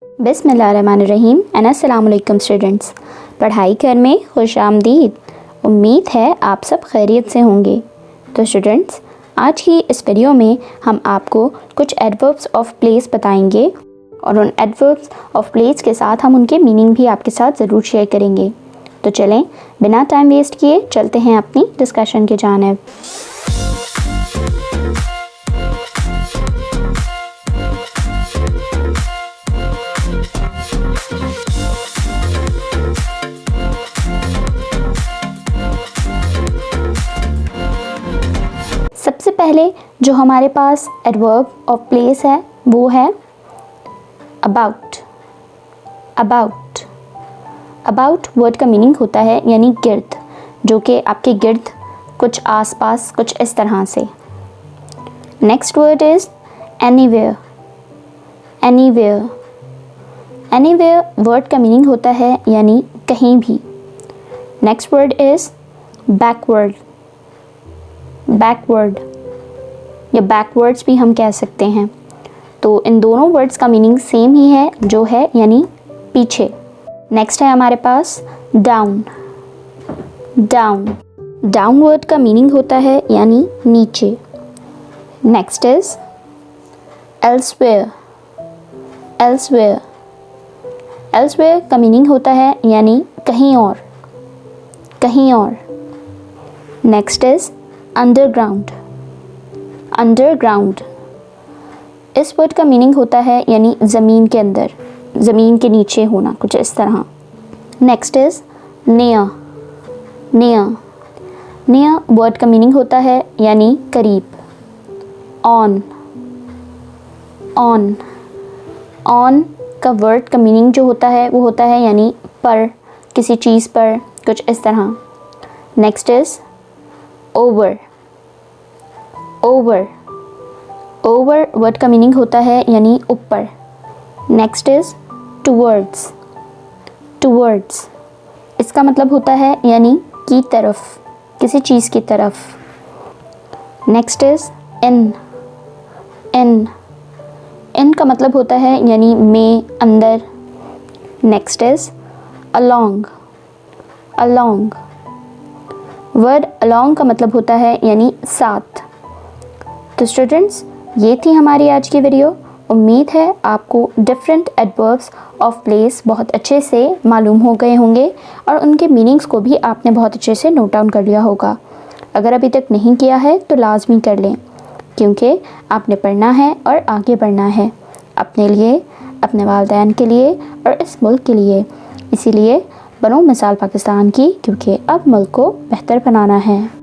बिस्मिल्लाहिर्रहमानिर्रहीम एंड अस्सलाम वालेकुम स्टूडेंट्स। पढ़ाई घर में खुश आमदीद। उम्मीद है आप सब खैरियत से होंगे। तो स्टूडेंट्स, आज की इस वीडियो में हम आपको कुछ एडवर्ब्स ऑफ प्लेस बताएंगे और उन एडवर्ब्स ऑफ प्लेस के साथ हम उनके मीनिंग भी आपके साथ ज़रूर शेयर करेंगे। तो चलें, बिना टाइम वेस्ट किए चलते हैं अपनी डिस्कशन की जानिब। सबसे पहले जो हमारे पास एडवर्ब ऑफ प्लेस है वो है अबाउट। अबाउट अबाउट वर्ड का मीनिंग होता है यानी गिर्द, जो कि आपके गिर्द, कुछ आसपास, कुछ इस तरह से। Next word is anywhere. Anywhere anywhere word का मीनिंग होता है यानी कहीं भी। Next word is backward. Backward या बैकवर्ड्स भी हम कह सकते हैं। तो इन दोनों वर्ड्स का मीनिंग सेम ही है, जो है यानी पीछे। नेक्स्ट है हमारे पास डाउन। डाउन डाउन वर्ड का मीनिंग होता है यानी नीचे। Next is elsewhere. Elsewhere elsewhere का मीनिंग होता है यानी कहीं और, कहीं और। Next is underground. अंडरग्राउंड इस वर्ड का मीनिंग होता है यानी ज़मीन के अंदर, ज़मीन के नीचे होना, कुछ इस तरह। Next is near. Near near word का मीनिंग होता है यानी करीब। ऑन। ऑन ऑन का वर्ड का मीनिंग जो होता है वो होता है यानी पर, किसी चीज़ पर, कुछ इस तरह। Next is over. Over over word का मीनिंग होता है यानी ऊपर। Next is towards. टुवर्ड्स इसका मतलब होता है यानी की तरफ, किसी चीज़ की तरफ। Next is in. इन इन का मतलब होता है यानी में, अंदर। Next is along. Along word along का मतलब होता है यानी साथ। तो स्टूडेंट्स, ये थी हमारी आज की वीडियो। उम्मीद है आपको डिफरेंट एडवर्ब्स ऑफ प्लेस बहुत अच्छे से मालूम हो गए होंगे और उनके मीनिंग्स को भी आपने बहुत अच्छे से नोट डाउन कर लिया होगा। अगर अभी तक नहीं किया है तो लाजमी कर लें, क्योंकि आपने पढ़ना है और आगे बढ़ना है, अपने लिए, अपने वालिदैन के लिए और इस मुल्क के लिए। इसीलिए बनो मिसाल पाकिस्तान की, क्योंकि अब मुल्क को बेहतर बनाना है।